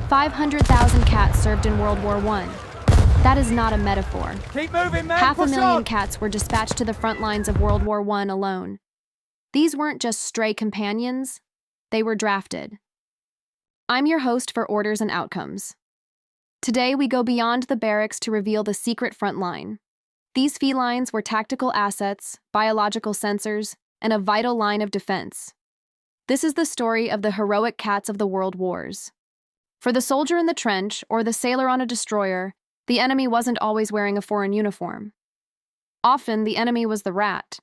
500,000 cats served in World War I. That is not a metaphor. Keep moving, man. Half a Push million on. cats were dispatched to the front lines of World War I alone. These weren't just stray companions, they were drafted. I'm your host for Orders and Outcomes. Today we go beyond the barracks to reveal the secret front line. These felines were tactical assets, biological sensors, and a vital line of defense. This is the story of the heroic cats of the world wars. For the soldier in the trench or the sailor on a destroyer, the enemy wasn't always wearing a foreign uniform. Often, the enemy was the rat.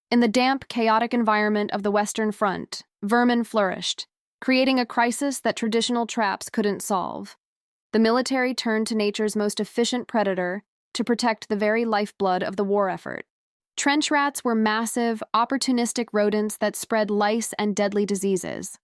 In the damp, chaotic environment of the Western Front, vermin flourished, creating a crisis that traditional traps couldn't solve. The military turned to nature's most efficient predator to protect the very lifeblood of the war effort. Trench rats were massive, opportunistic rodents that spread lice and deadly diseases.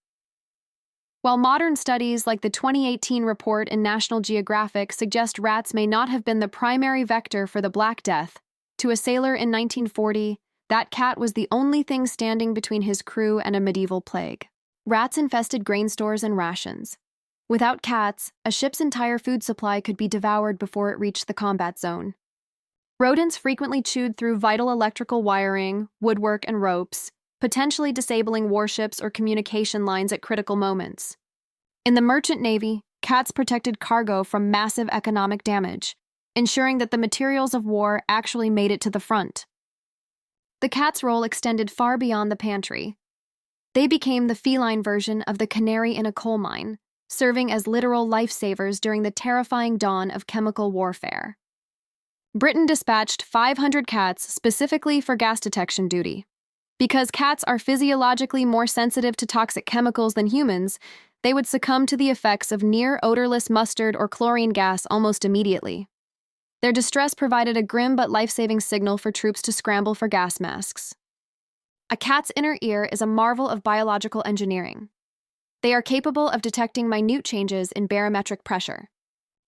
While modern studies like the 2018 report in National Geographic suggest rats may not have been the primary vector for the Black Death, to a sailor in 1940, that cat was the only thing standing between his crew and a medieval plague. Rats infested grain stores and rations. Without cats, a ship's entire food supply could be devoured before it reached the combat zone. Rodents frequently chewed through vital electrical wiring, woodwork, and ropes, potentially disabling warships or communication lines at critical moments. In the merchant navy, cats protected cargo from massive economic damage, ensuring that the materials of war actually made it to the front. The cat's role extended far beyond the pantry. They became the feline version of the canary in a coal mine, serving as literal lifesavers during the terrifying dawn of chemical warfare. Britain dispatched 500 cats specifically for gas detection duty. Because cats are physiologically more sensitive to toxic chemicals than humans, they would succumb to the effects of near-odorless mustard or chlorine gas almost immediately. Their distress provided a grim but life-saving signal for troops to scramble for gas masks. A cat's inner ear is a marvel of biological engineering. They are capable of detecting minute changes in barometric pressure.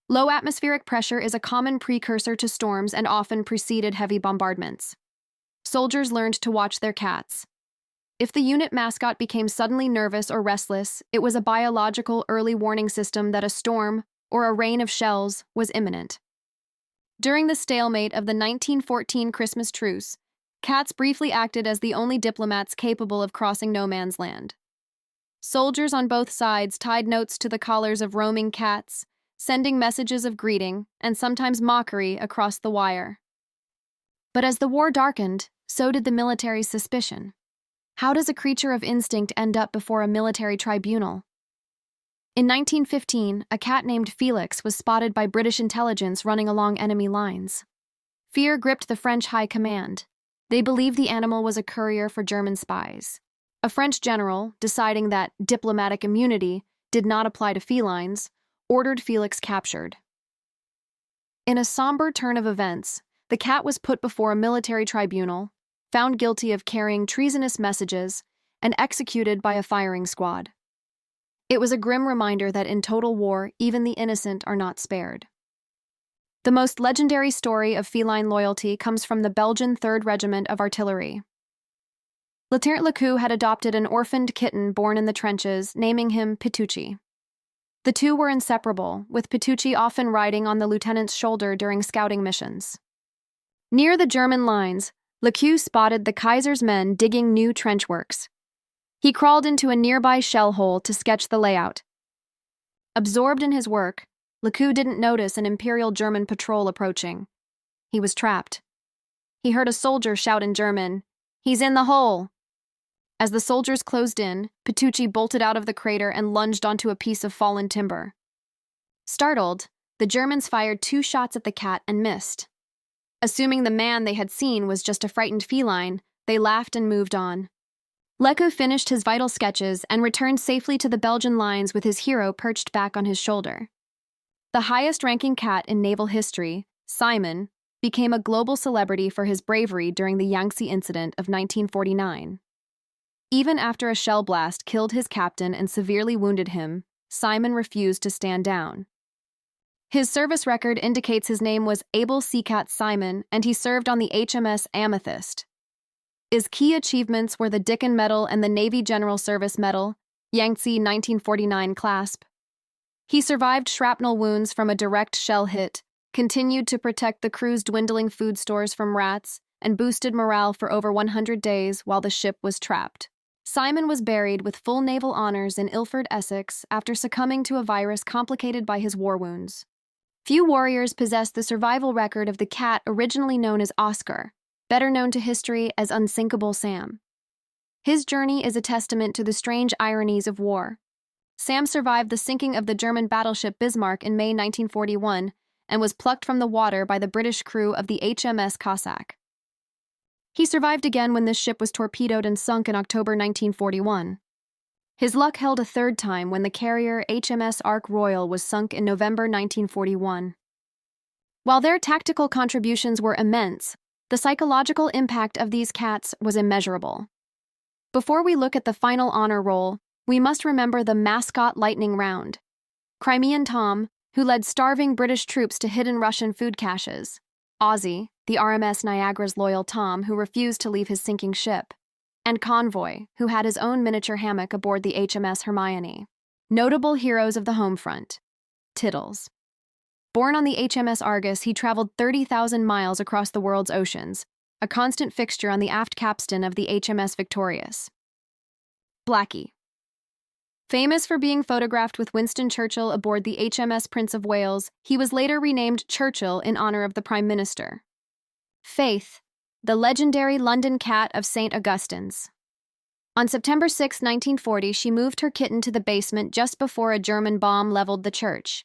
Low atmospheric pressure is a common precursor to storms and often preceded heavy bombardments. Soldiers learned to watch their cats. If the unit mascot became suddenly nervous or restless, it was a biological early warning system that a storm, or a rain of shells, was imminent. During the stalemate of the 1914 Christmas truce, cats briefly acted as the only diplomats capable of crossing no man's land. Soldiers on both sides tied notes to the collars of roaming cats, sending messages of greeting and sometimes mockery across the wire. But as the war darkened, so did the military's suspicion. How does a creature of instinct end up before a military tribunal? In 1915, a cat named Felix was spotted by British intelligence running along enemy lines. Fear gripped the French high command. They believed the animal was a courier for German spies. A French general, deciding that diplomatic immunity did not apply to felines, ordered Felix captured. In a somber turn of events, the cat was put before a military tribunal, found guilty of carrying treasonous messages, and executed by a firing squad. It was a grim reminder that in total war, even the innocent are not spared. The most legendary story of feline loyalty comes from the Belgian 3rd Regiment of Artillery. Lieutenant Lecoux had adopted an orphaned kitten born in the trenches, naming him Pitucci. The two were inseparable, with Pitucci often riding on the lieutenant's shoulder during scouting missions. Near the German lines, Lecoux spotted the Kaiser's men digging new trench works. He crawled into a nearby shell hole to sketch the layout. Absorbed in his work, Lecoux didn't notice an Imperial German patrol approaching. He was trapped. He heard a soldier shout in German, "He's in the hole!" As the soldiers closed in, Pitucci bolted out of the crater and lunged onto a piece of fallen timber. Startled, the Germans fired 2 shots at the cat and missed. Assuming the man they had seen was just a frightened feline, they laughed and moved on. Lecoux finished his vital sketches and returned safely to the Belgian lines with his hero perched back on his shoulder. The highest-ranking cat in naval history, Simon, became a global celebrity for his bravery during the Yangtze incident of 1949. Even after a shell blast killed his captain and severely wounded him, Simon refused to stand down. His service record indicates his name was Abel Seacat Simon, and he served on the HMS Amethyst. His key achievements were the Dickin Medal and the Navy General Service Medal, Yangtze 1949 clasp. He survived shrapnel wounds from a direct shell hit, continued to protect the crew's dwindling food stores from rats, and boosted morale for over 100 days while the ship was trapped. Simon was buried with full naval honors in Ilford, Essex, after succumbing to a virus complicated by his war wounds. Few warriors possess the survival record of the cat originally known as Oscar, better known to history as Unsinkable Sam. His journey is a testament to the strange ironies of war. Sam survived the sinking of the German battleship Bismarck in May 1941 and was plucked from the water by the British crew of the HMS Cossack. He survived again when this ship was torpedoed and sunk in October 1941. His luck held a third time when the carrier HMS Ark Royal was sunk in November 1941. While their tactical contributions were immense, the psychological impact of these cats was immeasurable. Before we look at the final honor roll, we must remember the mascot lightning round. Crimean Tom, who led starving British troops to hidden Russian food caches. Ozzy, the RMS Niagara's loyal Tom, who refused to leave his sinking ship. And Convoy, who had his own miniature hammock aboard the HMS Hermione. Notable heroes of the home front. Tittles. Born on the HMS Argus, he traveled 30,000 miles across the world's oceans, a constant fixture on the aft capstan of the HMS Victorious. Blackie. Famous for being photographed with Winston Churchill aboard the HMS Prince of Wales, he was later renamed Churchill in honor of the Prime Minister. Faith, the legendary London cat of St. Augustine's. On September 6, 1940, she moved her kitten to the basement just before a German bomb leveled the church.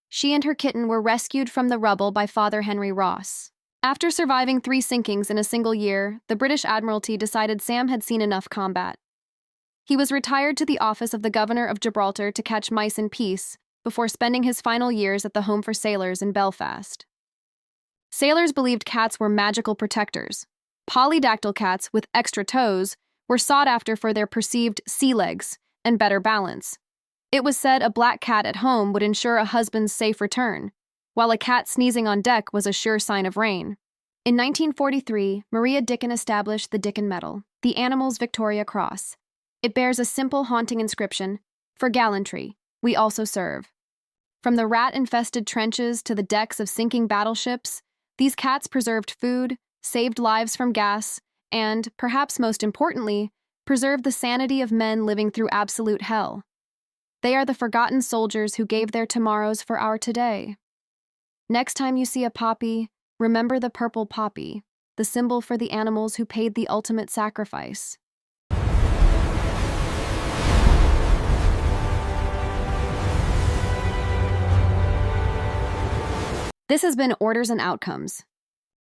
She and her kitten were rescued from the rubble by Father Henry Ross. After surviving 3 sinkings in a single year, the British Admiralty decided Sam had seen enough combat. He was retired to the office of the Governor of Gibraltar to catch mice in peace, before spending his final years at the Home for Sailors in Belfast. Sailors believed cats were magical protectors. Polydactyl cats with extra toes were sought after for their perceived sea legs and better balance. It was said a black cat at home would ensure a husband's safe return, while a cat sneezing on deck was a sure sign of rain. In 1943, Maria Dicken established the Dicken Medal, the animal's Victoria Cross. It bears a simple, haunting inscription, "For gallantry, we also serve." From the rat-infested trenches to the decks of sinking battleships, these cats preserved food, saved lives from gas, and, perhaps most importantly, preserved the sanity of men living through absolute hell. They are the forgotten soldiers who gave their tomorrows for our today. Next time you see a poppy, remember the purple poppy, the symbol for the animals who paid the ultimate sacrifice. This has been Orders and Outcomes.